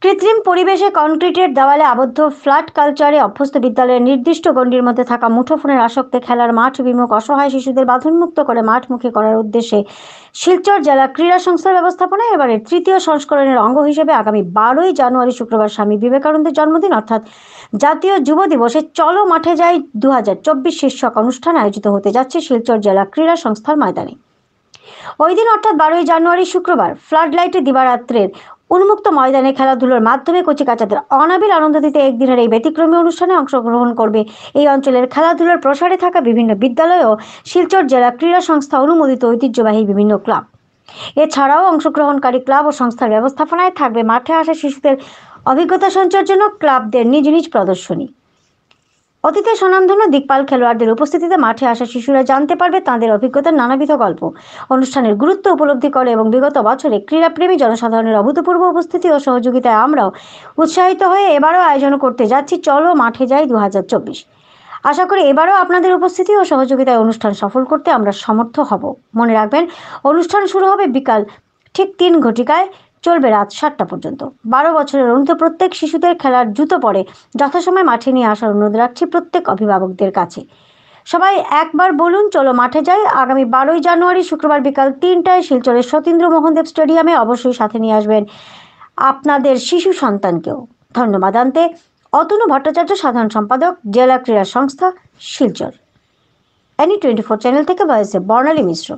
কৃত্রিম পরিবেশে কনক্রিটের দেওয়ালে আবদ্ধ ফ্ল্যাট কালচারে অভ্যস্ত বিদ্যালয়ের নির্দিষ্ট গণ্ডির মধ্যে থাকা মুঠোফোনের আসক্তে খেলার মাঠ বিমুখ অসহায় শিশুদের বাঁধনমুক্ত করে মাঠমুখী করার উদ্দেশ্যে শিলচর জেলা ক্রীড়া সংস্থার ব্যবস্থাপনায় এবারের তৃতীয় সংস্করণের অঙ্গ হিসেবে আগামী 12ই জানুয়ারি শুক্রবার স্বামী বিবেকানন্দের জন্মদিন অর্থাৎ জাতীয় যুব দিবসে চলো মাঠে যাই 2024 শীর্ষক অনুষ্ঠান আয়োজিত হতে যাচ্ছে শিলচর জেলা ক্রীড়া সংস্থার ময়দানে। ওই দিন অর্থাৎ 12ই জানুয়ারি শুক্রবার ফ্লাড লাইটে দিবারাত্রের উন্মুক্ত ময়দানে খেলাধুলোর মাধ্যমে কচিকাচাদের অনাবিল আনন্দ দিতে একদিনের এই ব্যতিক্রমী অনুষ্ঠানে অংশগ্রহণ করবে এই অঞ্চলের খেলাধুলার প্রসারে থাকা বিভিন্ন বিদ্যালয় ও শিলচর জেলা ক্রীড়া সংস্থা অনুমোদিত ঐতিহ্যবাহী বিভিন্ন ক্লাব। এছাড়াও অংশগ্রহণকারী ক্লাব ও সংস্থার ব্যবস্থাপনায় থাকবে মাঠে আসা শিশুদের অভিজ্ঞতা সঞ্চয়ের জন্য ক্লাবদের নিজ নিজ প্রদর্শনী। অতীতে স্বনামধন্য দিকপাল খেলোয়াড়দের উপস্থিতিতে মাঠে আসা শিশুরা জানতে পারবে তাঁদের অভিজ্ঞতার নানাবিধ গল্প। অনুষ্ঠানের গুরুত্ব উপলব্ধি করে এবং বিগত বছরে ক্রীড়াপ্রেমী জনসাধারণের অভূতপূর্ব উপস্থিতি ও সহযোগিতায় আমরাও উৎসাহিত হয়ে এবারও আয়োজন করতে যাচ্ছি চলো মাঠে যাই 2024। আশা করি এবারও আপনাদের উপস্থিতি ও সহযোগিতায় অনুষ্ঠান সফল করতে আমরা সমর্থ হব। মনে রাখবেন, অনুষ্ঠান শুরু হবে বিকাল ঠিক 3 ঘটিকায়, চলবে রাত 7টা পর্যন্ত। 12 বছরের অনূর্ধ্ব প্রত্যেক শিশুদের খেলার জুতো পরে যথাসময় মাঠে নিয়ে আসার অনুরোধ রাখছি প্রত্যেক অভিভাবকদের কাছে। সবাই একবার বলুন চলো মাঠে যাই। আগামী 12ই জানুয়ারি শুক্রবার বিকাল 3টায় শিলচরের সতীন্দ্র মোহনদেব স্টেডিয়ামে অবশ্যই সাথে নিয়ে আসবেন আপনাদের শিশু সন্তানকেও। ধন্যবাদ আনতে অতনু ভট্টাচার্য, সাধারণ সম্পাদক, জেলা ক্রীড়া সংস্থা, শিলচর। এনি 24 চ্যানেল থেকে ভয়েসে বর্ণালী মিশ্র।